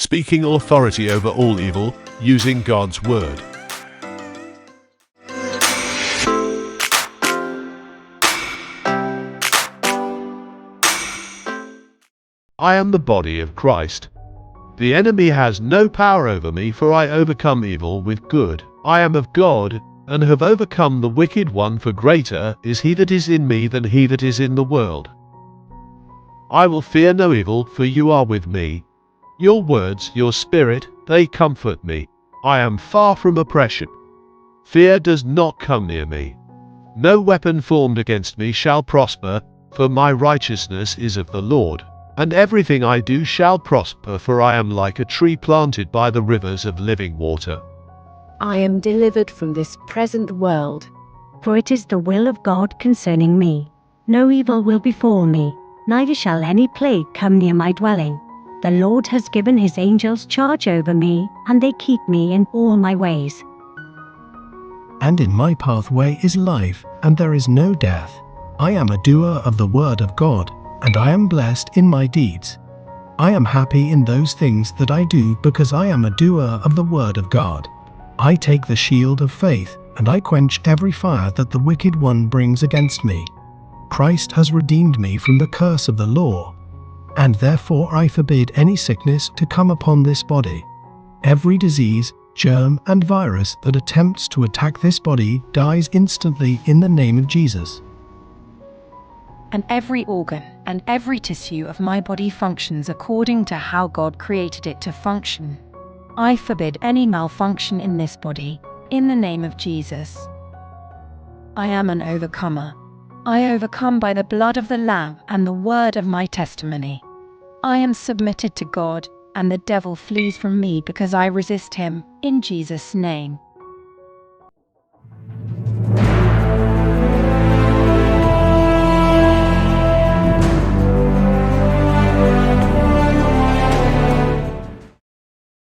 speaking authority over all evil, using God's word. I am the body of Christ. The enemy has no power over me, for I overcome evil with good. I am of God, and have overcome the wicked one, for greater is he that is in me than he that is in the world. I will fear no evil, for you are with me. Your words, your spirit, they comfort me. I am far from oppression. Fear does not come near me. No weapon formed against me shall prosper, for my righteousness is of the Lord. And everything I do shall prosper, for I am like a tree planted by the rivers of living water. I am delivered from this present world. For it is the will of God concerning me. No evil will befall me, neither shall any plague come near my dwelling. The Lord has given his angels charge over me, and they keep me in all my ways. And in my pathway is life, and there is no death. I am a doer of the word of God, and I am blessed in my deeds. I am happy in those things that I do, because I am a doer of the word of God. I take the shield of faith, and I quench every fire that the wicked one brings against me. Christ has redeemed me from the curse of the law, and therefore I forbid any sickness to come upon this body. Every disease, germ, and virus that attempts to attack this body dies instantly in the name of Jesus. And every organ and every tissue of my body functions according to how God created it to function. I forbid any malfunction in this body, in the name of Jesus. I am an overcomer. I overcome by the blood of the Lamb and the word of my testimony. I am submitted to God, and the devil flees from me because I resist him, in Jesus' name.